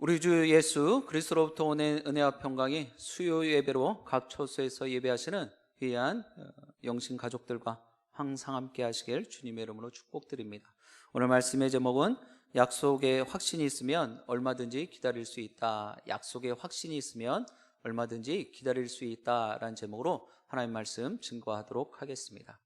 우리 주 예수 그리스도로부터 오는 은혜와 평강이 수요 예배로 각 처소에서 예배하시는 귀한 영신 가족들과 항상 함께 하시길 주님의 이름으로 축복드립니다. 오늘 말씀의 제목은 약속에 확신이 있으면 얼마든지 기다릴 수 있다. 약속에 확신이 있으면 얼마든지 기다릴 수 있다라는 제목으로 하나님 말씀 증거하도록 하겠습니다.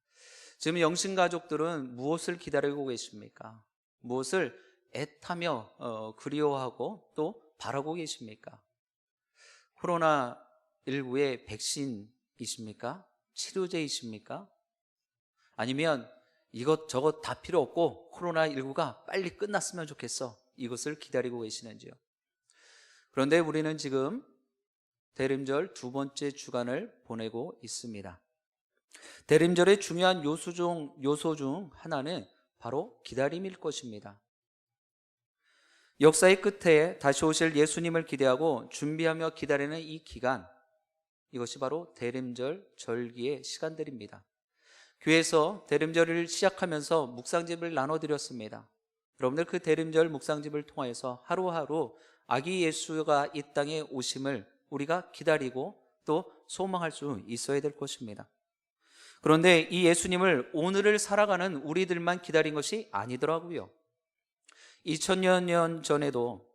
지금 영신 가족들은 무엇을 기다리고 계십니까? 무엇을 애타며 그리워하고 또 바라고 계십니까? 코로나19의 백신이십니까? 치료제이십니까? 아니면 이것저것 다 필요 없고 코로나19가 빨리 끝났으면 좋겠어, 이것을 기다리고 계시는지요? 그런데 우리는 지금 대림절 두 번째 주간을 보내고 있습니다. 대림절의 중요한 요소 중 하나는 바로 기다림일 것입니다. 역사의 끝에 다시 오실 예수님을 기대하고 준비하며 기다리는 이 기간, 이것이 바로 대림절 절기의 시간들입니다. 교회에서 대림절을 시작하면서 묵상집을 나눠드렸습니다. 여러분들 그 대림절 묵상집을 통해서 하루하루 아기 예수가 이 땅에 오심을 우리가 기다리고 또 소망할 수 있어야 될 것입니다. 그런데 이 예수님을 오늘을 살아가는 우리들만 기다린 것이 아니더라고요. 2000년 전에도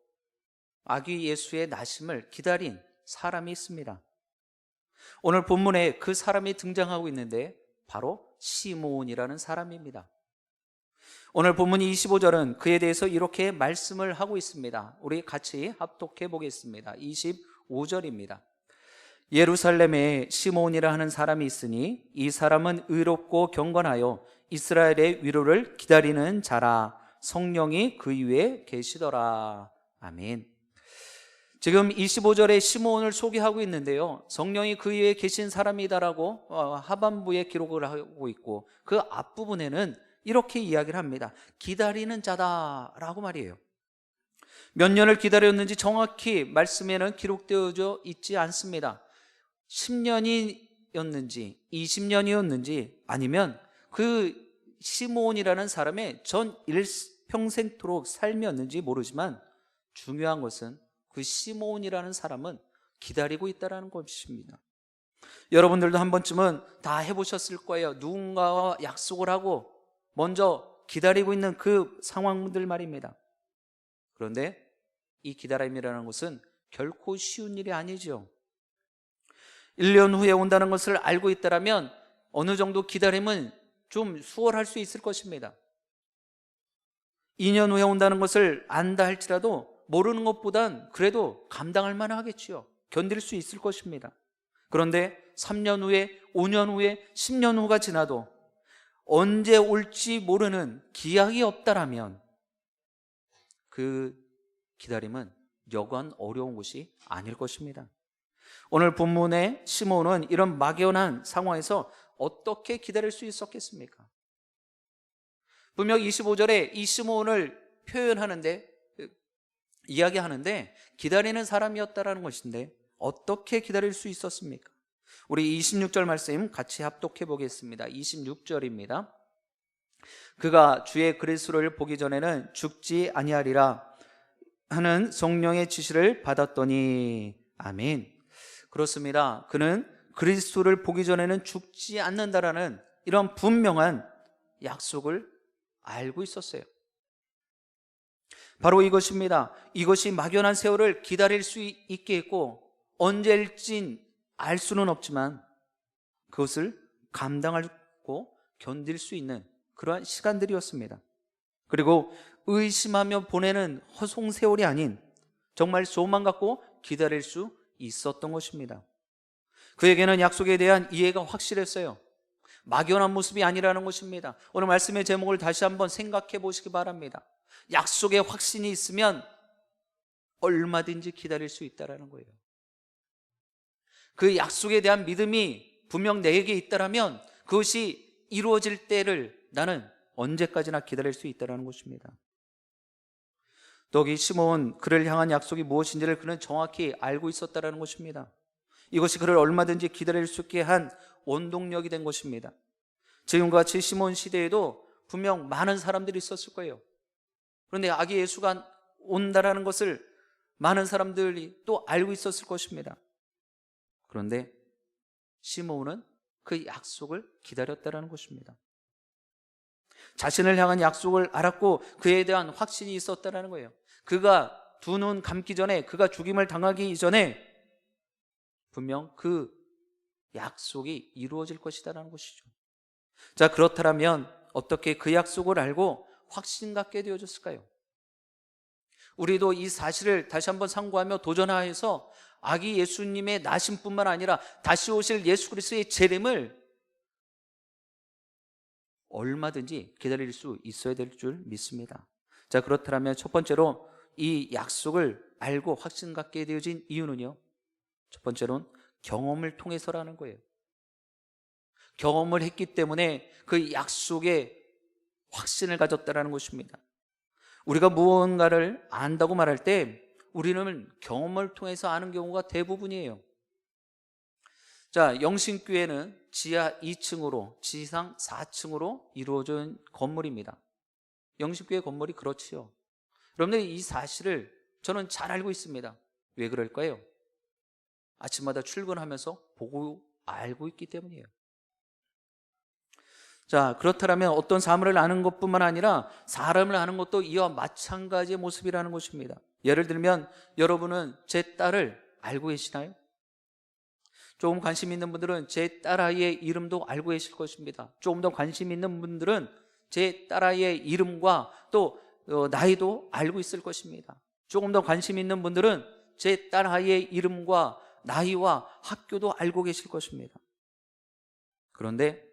아기 예수의 나심을 기다린 사람이 있습니다. 오늘 본문에 그 사람이 등장하고 있는데 바로 시므온이라는 사람입니다. 오늘 본문 25절은 그에 대해서 이렇게 말씀을 하고 있습니다. 우리 같이 합독해 보겠습니다. 25절입니다. 예루살렘에 시므온이라 하는 사람이 있으니 이 사람은 의롭고 경건하여 이스라엘의 위로를 기다리는 자라. 성령이 그 위에 계시더라. 아멘. 지금 25절에 시므온을 소개하고 있는데요, 성령이 그 위에 계신 사람이다라고 하반부에 기록을 하고 있고, 그 앞부분에는 이렇게 이야기를 합니다. 기다리는 자다라고 말이에요. 몇 년을 기다렸는지 정확히 말씀에는 기록되어져 있지 않습니다. 10년이었는지 20년이었는지 아니면 그 시므온이라는 사람의 전 일평생토록 삶이었는지 모르지만 중요한 것은 그 시므온이라는 사람은 기다리고 있다는 것입니다. 여러분들도 한 번쯤은 다 해보셨을 거예요. 누군가와 약속을 하고 먼저 기다리고 있는 그 상황들 말입니다. 그런데 이 기다림이라는 것은 결코 쉬운 일이 아니죠. 1년 후에 온다는 것을 알고 있다면 어느 정도 기다림은 좀 수월할 수 있을 것입니다. 2년 후에 온다는 것을 안다 할지라도 모르는 것보단 그래도 감당할 만하겠지요. 견딜 수 있을 것입니다. 그런데 3년 후에, 5년 후에, 10년 후가 지나도 언제 올지 모르는 기약이 없다라면 그 기다림은 여간 어려운 것이 아닐 것입니다. 오늘 본문의 시므온은 이런 막연한 상황에서 어떻게 기다릴 수 있었겠습니까? 분명 25절에 이 시므온을 표현하는데, 이야기하는데 기다리는 사람이었다라는 것인데 어떻게 기다릴 수 있었습니까? 우리 26절 말씀 같이 합독해 보겠습니다. 26절입니다. 그가 주의 그리스도를 보기 전에는 죽지 아니하리라 하는 성령의 지시를 받았더니. 아멘. 그렇습니다. 그는 그리스도를 보기 전에는 죽지 않는다라는 이런 분명한 약속을 알고 있었어요. 바로 이것입니다. 이것이 막연한 세월을 기다릴 수 있게 했고 언제일진 알 수는 없지만 그것을 감당하고 견딜 수 있는 그러한 시간들이었습니다. 그리고 의심하며 보내는 허송 세월이 아닌 정말 소망 갖고 기다릴 수 있었던 것입니다. 그에게는 약속에 대한 이해가 확실했어요. 막연한 모습이 아니라는 것입니다. 오늘 말씀의 제목을 다시 한번 생각해 보시기 바랍니다. 약속에 확신이 있으면 얼마든지 기다릴 수 있다는 거예요. 그 약속에 대한 믿음이 분명 내게 있다면 그것이 이루어질 때를 나는 언제까지나 기다릴 수 있다는 것입니다. 또 이 시므온, 그를 향한 약속이 무엇인지를 그는 정확히 알고 있었다는 것입니다. 이것이 그를 얼마든지 기다릴 수 있게 한 원동력이 된 것입니다. 지금과 같이 시므온 시대에도 분명 많은 사람들이 있었을 거예요. 그런데 아기 예수가 온다라는 것을 많은 사람들이 또 알고 있었을 것입니다. 그런데 시므온은 그 약속을 기다렸다는 것입니다. 자신을 향한 약속을 알았고 그에 대한 확신이 있었다는 거예요. 그가 두 눈 감기 전에, 그가 죽임을 당하기 이전에 분명 그 약속이 이루어질 것이다라는 것이죠. 자, 그렇다면 어떻게 그 약속을 알고 확신 갖게 되어졌을까요? 우리도 이 사실을 다시 한번 상고하며 도전하여서 아기 예수님의 나심뿐만 아니라 다시 오실 예수 그리스도의 재림을 얼마든지 기다릴 수 있어야 될 줄 믿습니다. 자, 그렇다면 첫 번째로 이 약속을 알고 확신 갖게 되어진 이유는요, 첫 번째로는 경험을 통해서라는 거예요. 경험을 했기 때문에 그 약속에 확신을 가졌다는 것입니다. 우리가 무언가를 안다고 말할 때 우리는 경험을 통해서 아는 경우가 대부분이에요. 자, 영신교회는 지하 2층으로 지상 4층으로 이루어진 건물입니다. 영신교회 건물이 그렇지요. 여러분들, 이 사실을 저는 잘 알고 있습니다. 왜 그럴까요? 아침마다 출근하면서 보고 알고 있기 때문이에요. 자, 그렇다면 어떤 사물을 아는 것뿐만 아니라 사람을 아는 것도 이와 마찬가지의 모습이라는 것입니다. 예를 들면 여러분은 제 딸을 알고 계시나요? 조금 관심 있는 분들은 제 딸아이의 이름도 알고 계실 것입니다. 조금 더 관심 있는 분들은 제 딸아이의 이름과 또 나이도 알고 있을 것입니다. 조금 더 관심 있는 분들은 제 딸아이의 이름과 나이와 학교도 알고 계실 것입니다. 그런데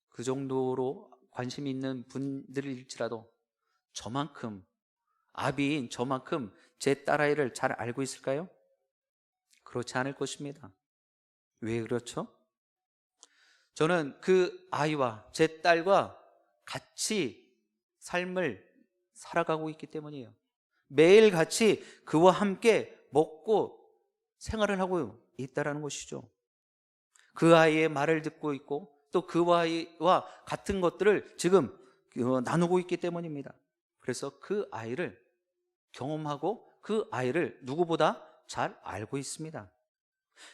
그 정도로 관심이 있는 분들일지라도 저만큼, 아비인 저만큼 제 딸아이를 잘 알고 있을까요? 그렇지 않을 것입니다. 왜 그렇죠? 저는 그 아이와 제 딸과 같이 삶을 살아가고 있기 때문이에요. 매일 같이 그와 함께 먹고 생활을 하고 있다는 것이죠. 그 아이의 말을 듣고 있고 또 그 아이와 같은 것들을 지금 나누고 있기 때문입니다. 그래서 그 아이를 경험하고 그 아이를 누구보다 잘 알고 있습니다.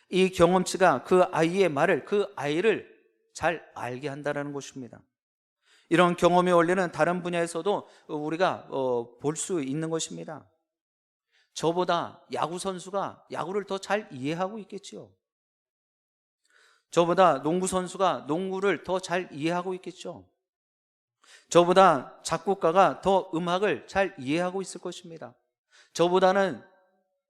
이 경험치가 그 아이의 말을, 그 아이를 잘 알게 한다는 것입니다. 이런 경험의 원리는 다른 분야에서도 우리가 볼 수 있는 것입니다. 저보다 야구 선수가 야구를 더 잘 이해하고 있겠지요. 저보다 농구 선수가 농구를 더 잘 이해하고 있겠죠. 저보다 작곡가가 더 음악을 잘 이해하고 있을 것입니다. 저보다는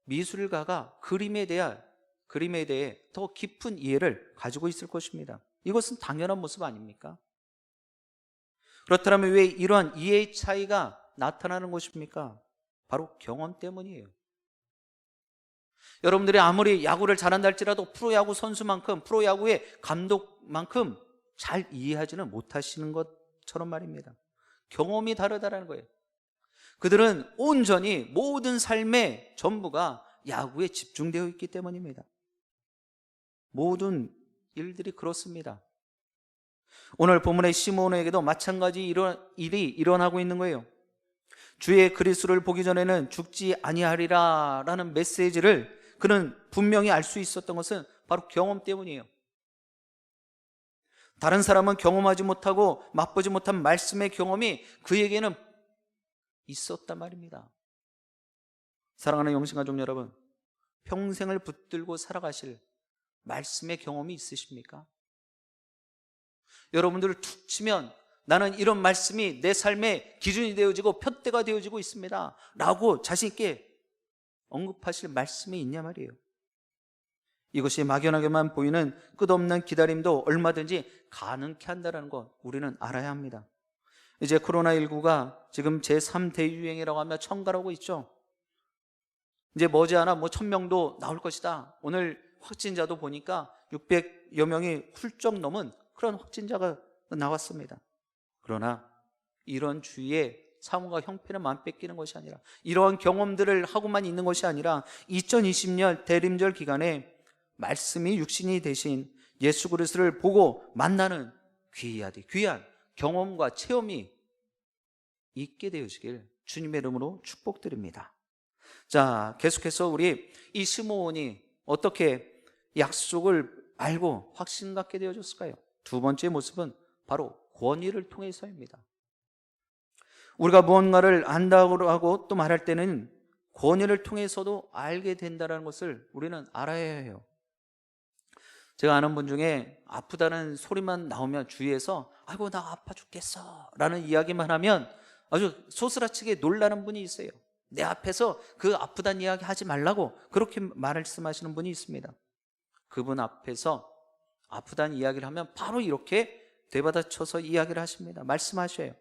미술가가 그림에 대해 더 깊은 이해를 가지고 있을 것입니다. 이것은 당연한 모습 아닙니까? 그렇다면 왜 이러한 이해의 차이가 나타나는 것입니까? 바로 경험 때문이에요. 여러분들이 아무리 야구를 잘한다 할지라도 프로야구 선수만큼, 프로야구의 감독만큼 잘 이해하지는 못하시는 것처럼 말입니다. 경험이 다르다는 거예요. 그들은 온전히 모든 삶의 전부가 야구에 집중되어 있기 때문입니다. 모든 일들이 그렇습니다. 오늘 본문의 시므온에게도 마찬가지 일이 일어나고 있는 거예요. 주의 그리스도를 보기 전에는 죽지 아니하리라 라는 메시지를 그는 분명히 알 수 있었던 것은 바로 경험 때문이에요. 다른 사람은 경험하지 못하고 맛보지 못한 말씀의 경험이 그에게는 있었단 말입니다. 사랑하는 영신가족 여러분, 평생을 붙들고 살아가실 말씀의 경험이 있으십니까? 여러분들을 툭 치면 나는 이런 말씀이 내 삶의 기준이 되어지고 표대가 되어지고 있습니다 라고 자신 있게 언급하실 말씀이 있냐 말이에요. 이것이 막연하게만 보이는 끝없는 기다림도 얼마든지 가능케 한다는 것 우리는 알아야 합니다. 이제 코로나19가 지금 제3대유행이라고 하며 천갈하고 있죠. 이제 머지않아 1000명도 나올 것이다. 오늘 확진자도 보니까 600여 명이 훌쩍 넘은 그런 확진자가 나왔습니다. 그러나 이런 주위에 사모가 형편만 뺏기는 것이 아니라, 이러한 경험들을 하고만 있는 것이 아니라 2020년 대림절 기간에 말씀이 육신이 되신 예수 그리스도를 보고 만나는 귀한 경험과 체험이 있게 되어지길 주님의 이름으로 축복드립니다. 자, 계속해서 우리 이 시므온이 어떻게 약속을 알고 확신 갖게 되어졌을까요? 두 번째 모습은 바로 권위를 통해서입니다. 우리가 무언가를 안다고 하고 또 말할 때는 권위를 통해서도 알게 된다는 것을 우리는 알아야 해요. 제가 아는 분 중에 아프다는 소리만 나오면 주위에서 아이고 나 아파 죽겠어 라는 이야기만 하면 아주 소스라치게 놀라는 분이 있어요. 내 앞에서 그 아프다는 이야기 하지 말라고 그렇게 말씀하시는 분이 있습니다. 그분 앞에서 아프다는 이야기를 하면 바로 이렇게 되받아쳐서 이야기를 하십니다. 말씀하셔요.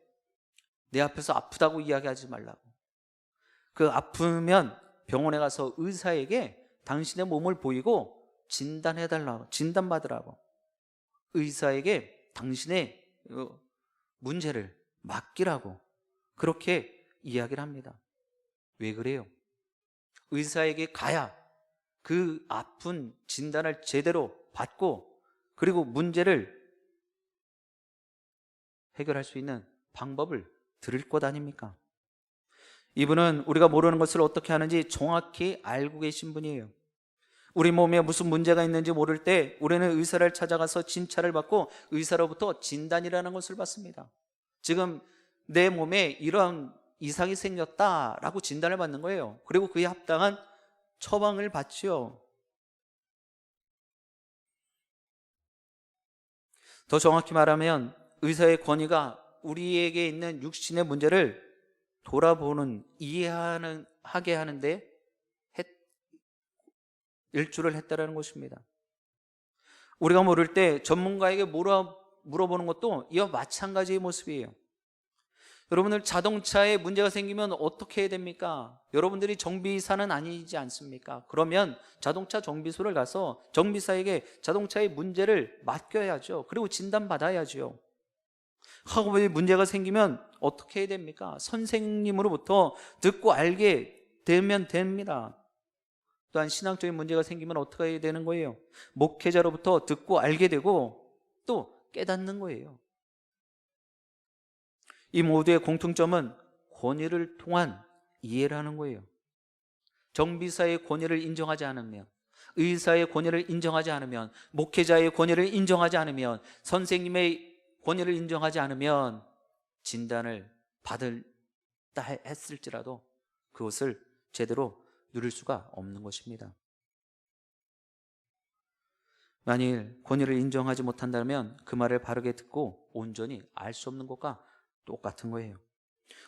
내 앞에서 아프다고 이야기하지 말라고. 그 아프면 병원에 가서 의사에게 당신의 몸을 보이고 진단해달라고, 진단받으라고. 의사에게 당신의 문제를 맡기라고 그렇게 이야기를 합니다. 왜 그래요? 의사에게 가야 그 아픈 진단을 제대로 받고 그리고 문제를 해결할 수 있는 방법을 들을 것 아닙니까? 이분은 우리가 모르는 것을 어떻게 하는지 정확히 알고 계신 분이에요. 우리 몸에 무슨 문제가 있는지 모를 때 우리는 의사를 찾아가서 진찰을 받고 의사로부터 진단이라는 것을 받습니다. 지금 내 몸에 이런 이상이 생겼다라고 진단을 받는 거예요. 그리고 그에 합당한 처방을 받지요. 더 정확히 말하면 의사의 권위가 우리에게 있는 육신의 문제를 돌아보는, 이해하게 하는데 일조를 했다는 것입니다. 우리가 모를 때 전문가에게 물어보는 것도 이와 마찬가지의 모습이에요. 여러분들 자동차에 문제가 생기면 어떻게 해야 됩니까? 여러분들이 정비사는 아니지 않습니까? 그러면 자동차 정비소를 가서 정비사에게 자동차의 문제를 맡겨야죠. 그리고 진단받아야죠. 학업에 문제가 생기면 어떻게 해야 됩니까? 선생님으로부터 듣고 알게 되면 됩니다. 또한 신앙적인 문제가 생기면 어떻게 해야 되는 거예요? 목회자로부터 듣고 알게 되고 또 깨닫는 거예요. 이 모두의 공통점은 권위를 통한 이해를 하는 거예요. 정비사의 권위를 인정하지 않으면, 의사의 권위를 인정하지 않으면, 목회자의 권위를 인정하지 않으면, 선생님의 권위를 인정하지 않으면 진단을 받을다 했을지라도 그것을 제대로 누릴 수가 없는 것입니다. 만일 권위를 인정하지 못한다면 그 말을 바르게 듣고 온전히 알 수 없는 것과 똑같은 거예요.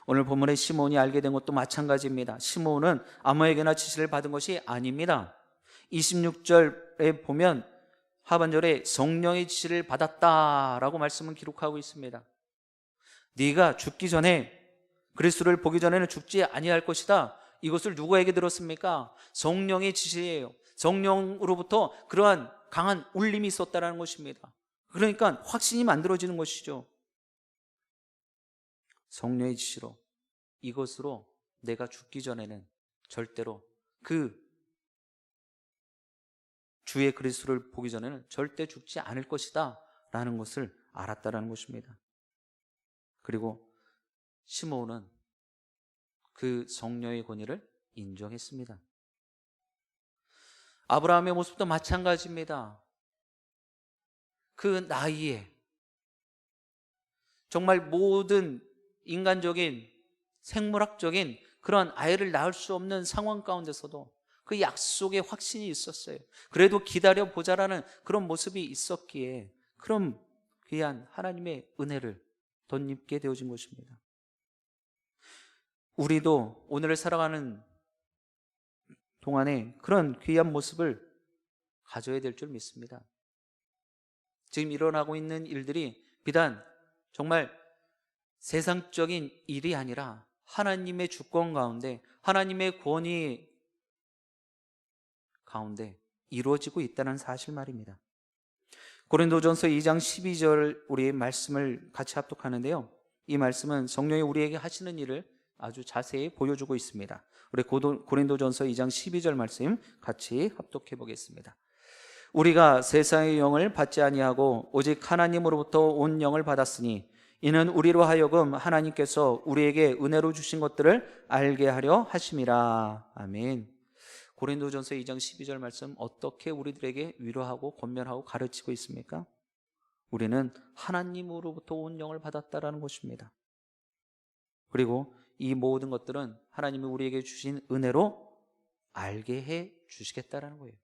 오늘 본문의 시므온이 알게 된 것도 마찬가지입니다. 시므온은 아무에게나 지시를 받은 것이 아닙니다. 26절에 보면 하반절에 성령의 지시를 받았다라고 말씀은 기록하고 있습니다. 네가 죽기 전에, 그리스도를 보기 전에는 죽지 아니할 것이다. 이것을 누구에게 들었습니까? 성령의 지시예요. 성령으로부터 그러한 강한 울림이 있었다는 것입니다. 그러니까 확신이 만들어지는 것이죠. 성령의 지시로, 이것으로 내가 죽기 전에는 절대로 그 주의 그리스도를 보기 전에는 절대 죽지 않을 것이다 라는 것을 알았다는 것입니다. 그리고 시므온은 그 성령의 권위를 인정했습니다. 아브라함의 모습도 마찬가지입니다. 그 나이에 정말 모든 인간적인, 생물학적인 그런 아이를 낳을 수 없는 상황 가운데서도 그 약속에 확신이 있었어요. 그래도 기다려보자라는 그런 모습이 있었기에 그런 귀한 하나님의 은혜를 덧입게 되어진 것입니다. 우리도 오늘을 살아가는 동안에 그런 귀한 모습을 가져야 될 줄 믿습니다. 지금 일어나고 있는 일들이 비단 정말 세상적인 일이 아니라 하나님의 주권 가운데, 하나님의 권위 가운데 이루어지고 있다는 사실 말입니다. 고린도전서 2장 12절 우리의 말씀을 같이 합독하는데요, 이 말씀은 성령이 우리에게 하시는 일을 아주 자세히 보여주고 있습니다. 우리 고린도전서 2장 12절 말씀 같이 합독해 보겠습니다. 우리가 세상의 영을 받지 아니하고 오직 하나님으로부터 온 영을 받았으니 이는 우리로 하여금 하나님께서 우리에게 은혜로 주신 것들을 알게 하려 하심이라. 아멘. 고린도전서 2장 12절 말씀 어떻게 우리들에게 위로하고 권면하고 가르치고 있습니까? 우리는 하나님으로부터 온 영을 받았다라는 것입니다. 그리고 이 모든 것들은 하나님이 우리에게 주신 은혜로 알게 해 주시겠다라는 거예요.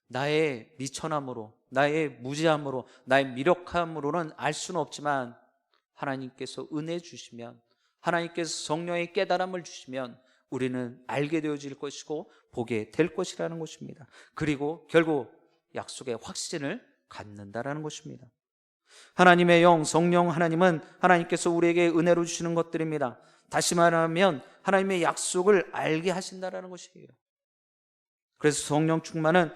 나의 미천함으로, 나의 무지함으로, 나의 미력함으로는 알 수는 없지만 하나님께서 은혜 주시면, 하나님께서 성령의 깨달음을 주시면 우리는 알게 되어질 것이고 보게 될 것이라는 것입니다. 그리고 결국 약속의 확신을 갖는다라는 것입니다. 하나님의 영, 성령 하나님은 하나님께서 우리에게 은혜로 주시는 것들입니다. 다시 말하면 하나님의 약속을 알게 하신다라는 것이에요. 그래서 성령 충만은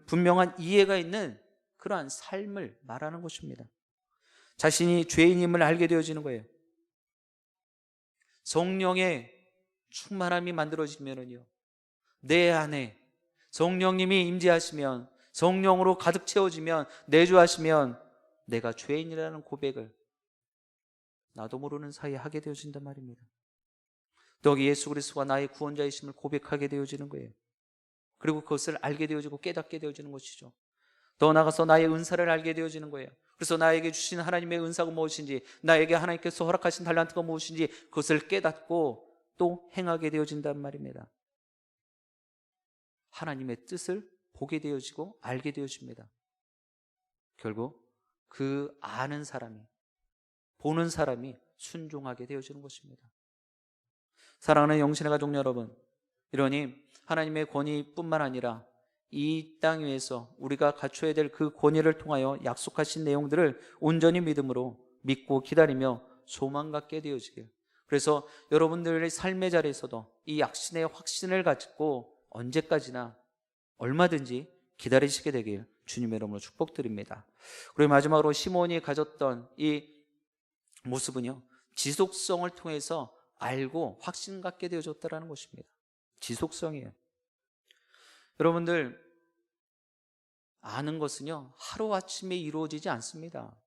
분명한 이해가 있는 그러한 삶을 말하는 것입니다. 자신이 죄인임을 알게 되어지는 거예요. 성령의 충만함이 만들어지면요, 내 안에 성령님이 임재하시면, 성령으로 가득 채워지면, 내주하시면 내가 죄인이라는 고백을 나도 모르는 사이에 하게 되어진단 말입니다. 또 예수 그리스도가 나의 구원자이심을 고백하게 되어지는 거예요. 그리고 그것을 알게 되어지고 깨닫게 되어지는 것이죠. 더 나아가서 나의 은사를 알게 되어지는 거예요. 그래서 나에게 주신 하나님의 은사가 무엇인지, 나에게 하나님께서 허락하신 달란트가 무엇인지 그것을 깨닫고 또 행하게 되어진단 말입니다. 하나님의 뜻을 보게 되어지고 알게 되어집니다. 결국 그 아는 사람이, 보는 사람이 순종하게 되어지는 것입니다. 사랑하는 영신의 가족 여러분, 이러니 하나님의 권위뿐만 아니라 이 땅 위에서 우리가 갖춰야 될 그 권위를 통하여 약속하신 내용들을 온전히 믿음으로 믿고 기다리며 소망 갖게 되어지길, 그래서 여러분들의 삶의 자리에서도 이 약신의 확신을 가지고 언제까지나 얼마든지 기다리시게 되길 주님의 이름으로 축복드립니다. 그리고 마지막으로 시몬이 가졌던 이 모습은요, 지속성을 통해서 알고 확신 갖게 되어졌다는 것입니다. 지속성이에요. 여러분들, 아는 것은요, 하루아침에 이루어지지 않습니다.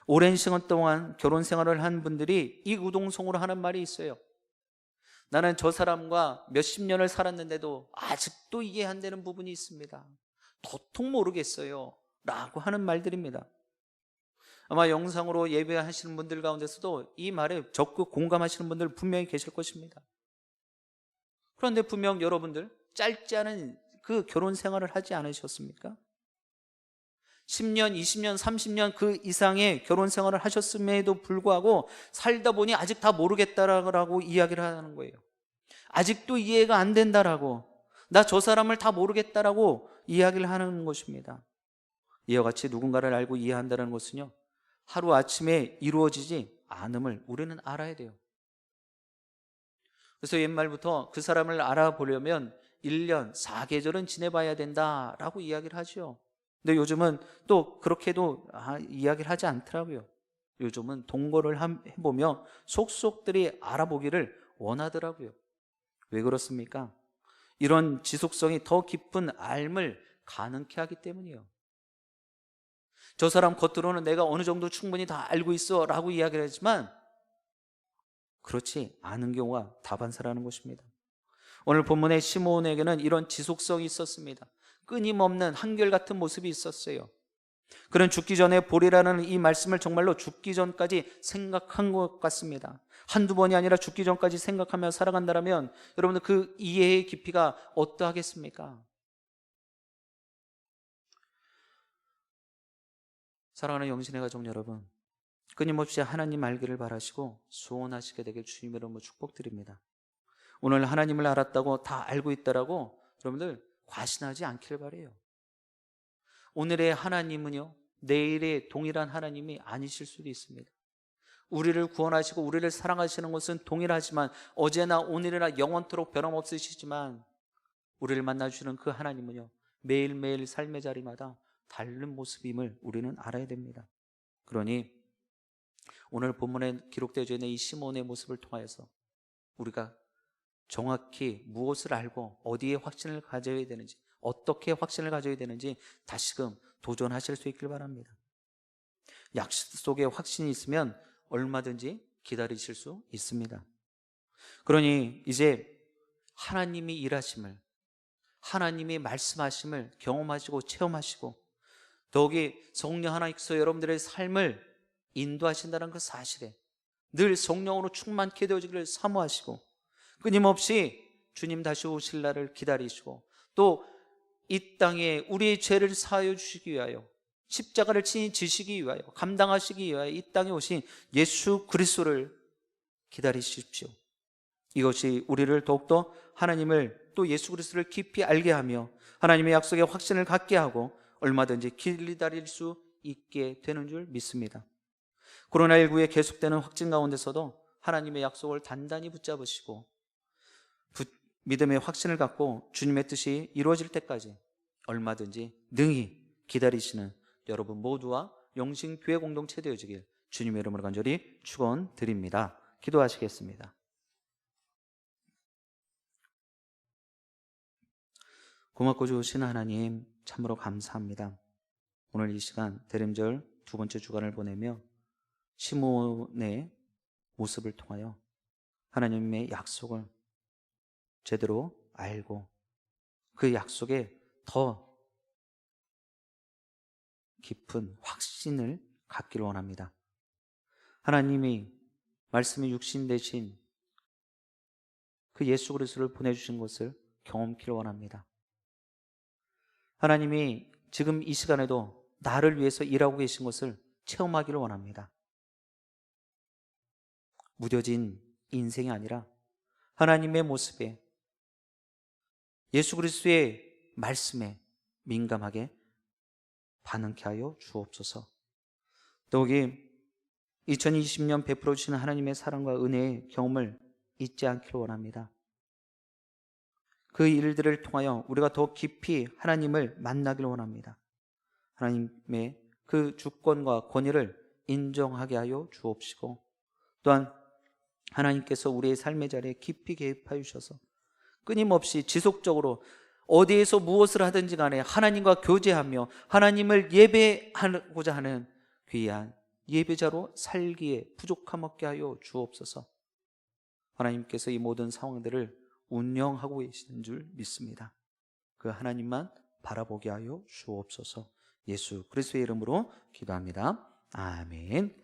오랜 시간 동안 결혼 생활을 한 분들이 이 우동성으로 하는 말이 있어요. 나는 저 사람과 몇십 년을 살았는데도 아직도 이해 안 되는 부분이 있습니다. 도통 모르겠어요 라고 하는 말들입니다. 아마 영상으로 예배하시는 분들 가운데서도 이 말에 적극 공감하시는 분들 분명히 계실 것입니다. 그런데 분명 여러분들 짧지 않은 그 결혼 생활을 하지 않으셨습니까? 10년, 20년, 30년 그 이상의 결혼 생활을 하셨음에도 불구하고 살다 보니 아직 다 모르겠다라고 이야기를 하는 거예요. 아직도 이해가 안 된다라고, 나 저 사람을 다 모르겠다라고 이야기를 하는 것입니다. 이와 같이 누군가를 알고 이해한다는 것은요, 하루아침에 이루어지지 않음을 우리는 알아야 돼요. 그래서 옛말부터 그 사람을 알아보려면 1년 4계절은 지내봐야 된다라고 이야기를 하죠. 근데 요즘은 또 그렇게도 이야기를 하지 않더라고요. 요즘은 동거를 해보며 속속들이 알아보기를 원하더라고요. 왜 그렇습니까? 이런 지속성이 더 깊은 알을 가능케 하기 때문이에요. 저 사람 겉으로는 내가 어느 정도 충분히 다 알고 있어 라고 이야기를 하지만 그렇지 않은 경우가 다반사라는 것입니다. 오늘 본문의 시몬에게는 이런 지속성이 있었습니다. 끊임없는 한결같은 모습이 있었어요. 그는 죽기 전에 보리라는 이 말씀을 정말로 죽기 전까지 생각한 것 같습니다. 한두 번이 아니라 죽기 전까지 생각하며 살아간다면 여러분들 그 이해의 깊이가 어떠하겠습니까? 사랑하는 영신의 가족 여러분, 끊임없이 하나님 알기를 바라시고 소원하시게 되길 주님의 이름으로 축복드립니다. 오늘 하나님을 알았다고 다 알고 있다라고 여러분들 과신하지 않기를 바라요. 오늘의 하나님은요, 내일의 동일한 하나님이 아니실 수도 있습니다. 우리를 구원하시고 우리를 사랑하시는 것은 동일하지만 어제나 오늘이나 영원토록 변함없으시지만 우리를 만나주시는 그 하나님은요, 매일매일 삶의 자리마다 다른 모습임을 우리는 알아야 됩니다. 그러니 오늘 본문에 기록되어 있는 이 시몬의 모습을 통하여서 우리가 정확히 무엇을 알고 어디에 확신을 가져야 되는지, 어떻게 확신을 가져야 되는지 다시금 도전하실 수 있길 바랍니다. 약속의 확신이 있으면 얼마든지 기다리실 수 있습니다. 그러니 이제 하나님이 일하심을, 하나님이 말씀하심을 경험하시고 체험하시고, 더욱이 성령 하나님께서 여러분들의 삶을 인도하신다는 그 사실에 늘 성령으로 충만케 되어지기를 사모하시고, 끊임없이 주님 다시 오실 날을 기다리시고, 또 이 땅에 우리의 죄를 사하여 주시기 위하여 십자가를 친히 지시기 위하여 감당하시기 위하여 이 땅에 오신 예수 그리스도를 기다리십시오. 이것이 우리를 더욱더 하나님을, 또 예수 그리스도를 깊이 알게 하며 하나님의 약속의 확신을 갖게 하고 얼마든지 기다릴 수 있게 되는 줄 믿습니다. 코로나19의 계속되는 확진 가운데서도 하나님의 약속을 단단히 붙잡으시고 믿음의 확신을 갖고 주님의 뜻이 이루어질 때까지 얼마든지 능히 기다리시는 여러분 모두와 영신교회 공동체 되어지길 주님의 이름으로 간절히 축원드립니다. 기도하시겠습니다. 고맙고 좋으신 하나님, 참으로 감사합니다. 오늘 이 시간 대림절 두 번째 주간을 보내며 시몬의 모습을 통하여 하나님의 약속을 제대로 알고 그 약속에 더 깊은 확신을 갖기를 원합니다. 하나님이 말씀이 육신 되신 그 예수 그리스도를 보내주신 것을 경험키를 원합니다. 하나님이 지금 이 시간에도 나를 위해서 일하고 계신 것을 체험하기를 원합니다. 무뎌진 인생이 아니라 하나님의 모습에, 예수 그리스도의 말씀에 민감하게 반응케 하여 주옵소서. 더욱이 2020년 베풀어 주시는 하나님의 사랑과 은혜의 경험을 잊지 않기를 원합니다. 그 일들을 통하여 우리가 더 깊이 하나님을 만나기를 원합니다. 하나님의 그 주권과 권위를 인정하게 하여 주옵시고, 또한 하나님께서 우리의 삶의 자리에 깊이 개입하여 주셔서 끊임없이 지속적으로 어디에서 무엇을 하든지 간에 하나님과 교제하며 하나님을 예배하고자 하는 귀한 예배자로 살기에 부족함 없게 하여 주옵소서. 하나님께서 이 모든 상황들을 운영하고 계시는 줄 믿습니다. 그 하나님만 바라보게 하여 주옵소서. 예수 그리스도의 이름으로 기도합니다. 아멘.